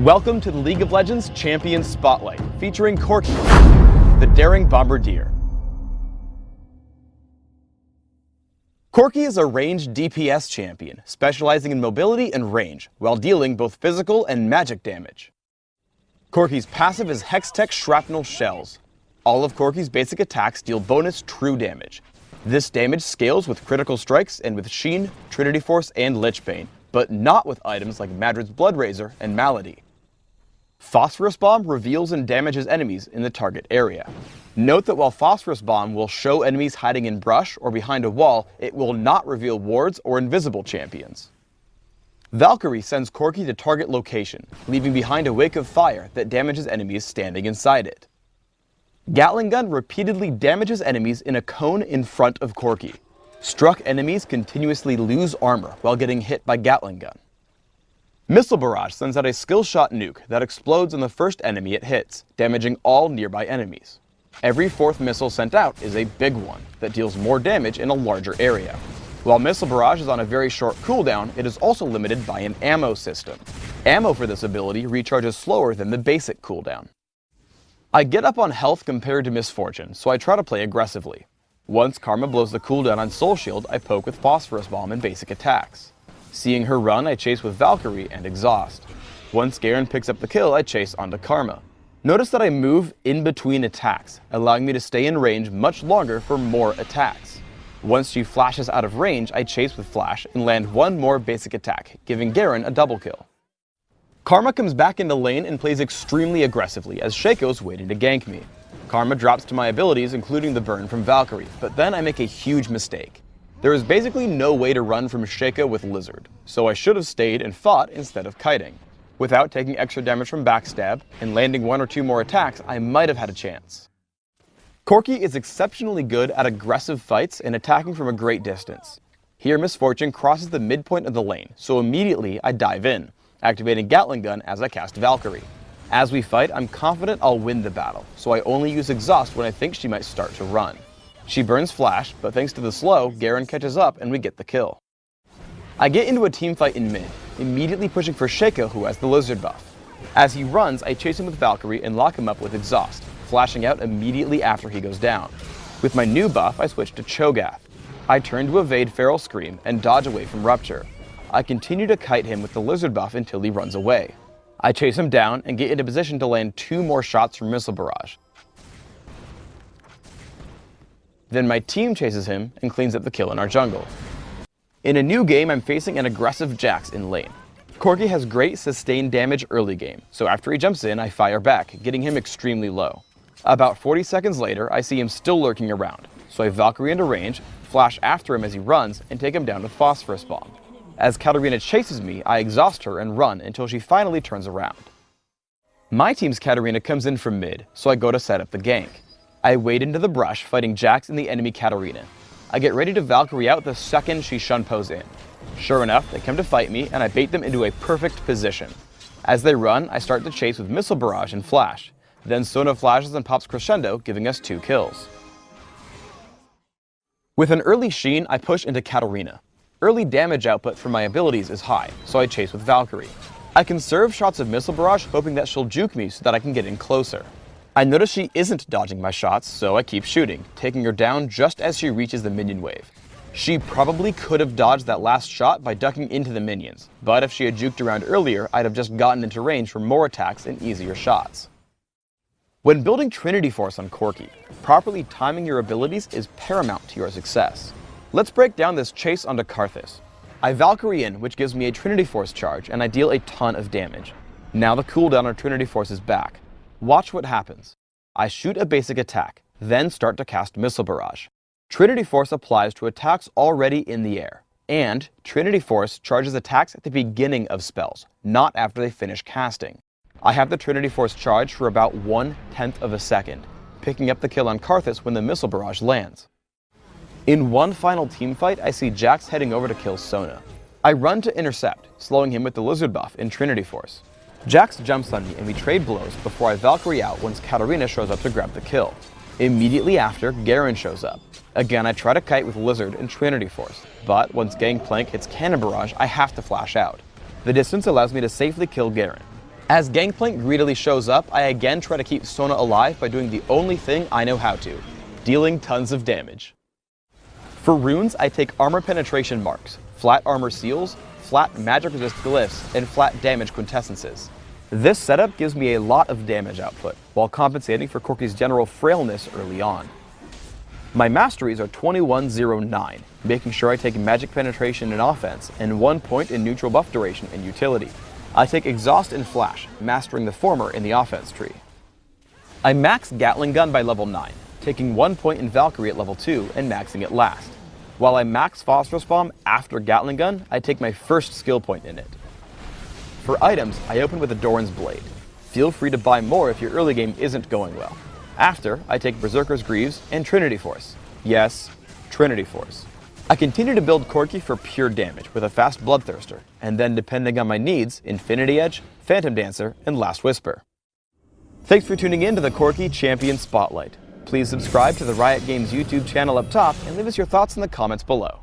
Welcome to the League of Legends Champions Spotlight, featuring Corki, the daring bombardier. Corki is a ranged DPS champion, specializing in mobility and range, while dealing both physical and magic damage. Corki's passive is Hextech Shrapnel Shells. All of Corki's basic attacks deal bonus true damage. This damage scales with critical strikes and with Sheen, Trinity Force, and Lichbane, but not with items like Madrid's Blood Razor and Malady. Phosphorus Bomb reveals and damages enemies in the target area. Note that while Phosphorus Bomb will show enemies hiding in brush or behind a wall, it will not reveal wards or invisible champions. Valkyrie sends Corki to target location, leaving behind a wake of fire that damages enemies standing inside it. Gatling Gun repeatedly damages enemies in a cone in front of Corki. Struck enemies continuously lose armor while getting hit by Gatling Gun. Missile Barrage sends out a skill shot nuke that explodes on the first enemy it hits, damaging all nearby enemies. Every fourth missile sent out is a big one that deals more damage in a larger area. While Missile Barrage is on a very short cooldown, it is also limited by an ammo system. Ammo for this ability recharges slower than the basic cooldown. I get up on health compared to Misfortune, so I try to play aggressively. Once Karma blows the cooldown on Soul Shield, I poke with Phosphorus Bomb and basic attacks. Seeing her run, I chase with Valkyrie and Exhaust. Once Garen picks up the kill, I chase onto Karma. Notice that I move in between attacks, allowing me to stay in range much longer for more attacks. Once she flashes out of range, I chase with Flash and land one more basic attack, giving Garen a double kill. Karma comes back into lane and plays extremely aggressively as Shaco's waiting to gank me. Karma drops to my abilities, including the burn from Valkyrie, but then I make a huge mistake. There is basically no way to run from Shaco with Lizard, so I should have stayed and fought instead of kiting. Without taking extra damage from backstab and landing one or two more attacks, I might have had a chance. Corki is exceptionally good at aggressive fights and attacking from a great distance. Here Misfortune crosses the midpoint of the lane, so immediately I dive in, activating Gatling Gun as I cast Valkyrie. As we fight, I'm confident I'll win the battle, so I only use Exhaust when I think she might start to run. She burns Flash, but thanks to the slow, Garen catches up and we get the kill. I get into a teamfight in mid, immediately pushing for Shaco, who has the Lizard buff. As he runs, I chase him with Valkyrie and lock him up with Exhaust, flashing out immediately after he goes down. With my new buff, I switch to Cho'Gath. I turn to evade Feral Scream and dodge away from Rupture. I continue to kite him with the Lizard buff until he runs away. I chase him down and get into position to land two more shots from Missile Barrage. Then my team chases him and cleans up the kill in our jungle. In a new game, I'm facing an aggressive Jax in lane. Corki has great sustained damage early game, so after he jumps in, I fire back, getting him extremely low. About 40 seconds later, I see him still lurking around, so I Valkyrie into range, flash after him as he runs, and take him down with Phosphorus Bomb. As Katarina chases me, I exhaust her and run until she finally turns around. My team's Katarina comes in from mid, so I go to set up the gank. I wade into the brush, fighting Jax and the enemy Katarina. I get ready to Valkyrie out the second she shunpos in. Sure enough, they come to fight me, and I bait them into a perfect position. As they run, I start to chase with Missile Barrage and Flash. Then Sona flashes and pops Crescendo, giving us 2 kills. With an early Sheen, I push into Katarina. Early damage output from my abilities is high, so I chase with Valkyrie. I conserve shots of Missile Barrage, hoping that she'll juke me so that I can get in closer. I notice she isn't dodging my shots, so I keep shooting, taking her down just as she reaches the minion wave. She probably could have dodged that last shot by ducking into the minions, but if she had juked around earlier, I'd have just gotten into range for more attacks and easier shots. When building Trinity Force on Corki, properly timing your abilities is paramount to your success. Let's break down this chase onto Karthus. I Valkyrie in, which gives me a Trinity Force charge, and I deal a ton of damage. Now the cooldown on Trinity Force is back. Watch what happens. I shoot a basic attack, then start to cast Missile Barrage. Trinity Force applies to attacks already in the air, and Trinity Force charges attacks at the beginning of spells, not after they finish casting. I have the Trinity Force charge for about 1/10 of a second, picking up the kill on Karthus when the Missile Barrage lands. In one final teamfight, I see Jax heading over to kill Sona. I run to intercept, slowing him with the Lizard buff in Trinity Force. Jax jumps on me and we trade blows before I Valkyrie out once Katarina shows up to grab the kill. Immediately after, Garen shows up. Again, I try to kite with Lizard and Trinity Force, but once Gangplank hits Cannon Barrage, I have to flash out. The distance allows me to safely kill Garen. As Gangplank greedily shows up, I again try to keep Sona alive by doing the only thing I know how to, dealing tons of damage. For runes, I take armor penetration marks, flat armor seals, flat magic resist glyphs, and flat damage quintessences. This setup gives me a lot of damage output, while compensating for Corki's general frailness early on. My masteries are 2109, making sure I take magic penetration in offense, and 1 point in neutral buff duration in utility. I take exhaust and flash, mastering the former in the offense tree. I max Gatling Gun by level 9, taking 1 point in Valkyrie at level 2 and maxing it last. While I max Phosphorus Bomb after Gatling Gun, I take my first skill point in it. For items, I open with a Doran's Blade. Feel free to buy more if your early game isn't going well. After, I take Berserker's Greaves and Trinity Force. Yes, Trinity Force. I continue to build Corki for pure damage with a fast Bloodthirster, and then depending on my needs, Infinity Edge, Phantom Dancer, and Last Whisper. Thanks for tuning in to the Corki Champion Spotlight. Please subscribe to the Riot Games YouTube channel up top and leave us your thoughts in the comments below.